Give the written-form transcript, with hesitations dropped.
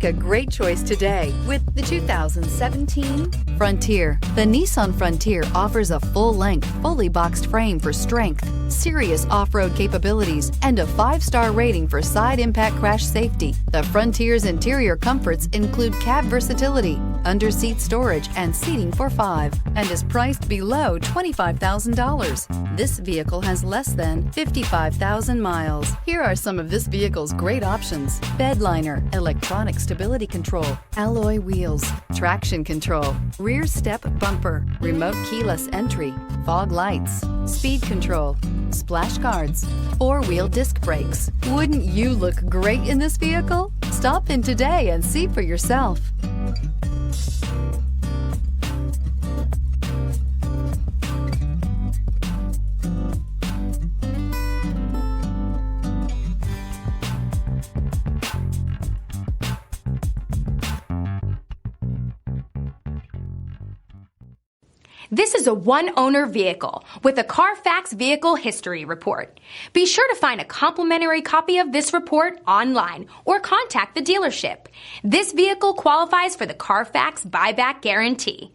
a great choice today with the 2017 Frontier. The Nissan Frontier offers a full-length, fully boxed frame for strength, serious off-road capabilities, and a 5-star rating for side impact crash safety. The Frontier's interior comforts include cab versatility, under-seat storage, and seating for 5, and is priced below $25,000. This vehicle has less than 55,000 miles. Here are some of this vehicle's great options: bed liner, electronic stability control, alloy wheels, traction control, rear step bumper, remote keyless entry, fog lights, speed control, splash guards, 4-wheel disc brakes. Wouldn't you look great in this vehicle? Stop in today and see for yourself. This is a one-owner vehicle with a Carfax Vehicle History Report. Be sure to find a complimentary copy of this report online or contact the dealership. This vehicle qualifies for the Carfax Buyback Guarantee.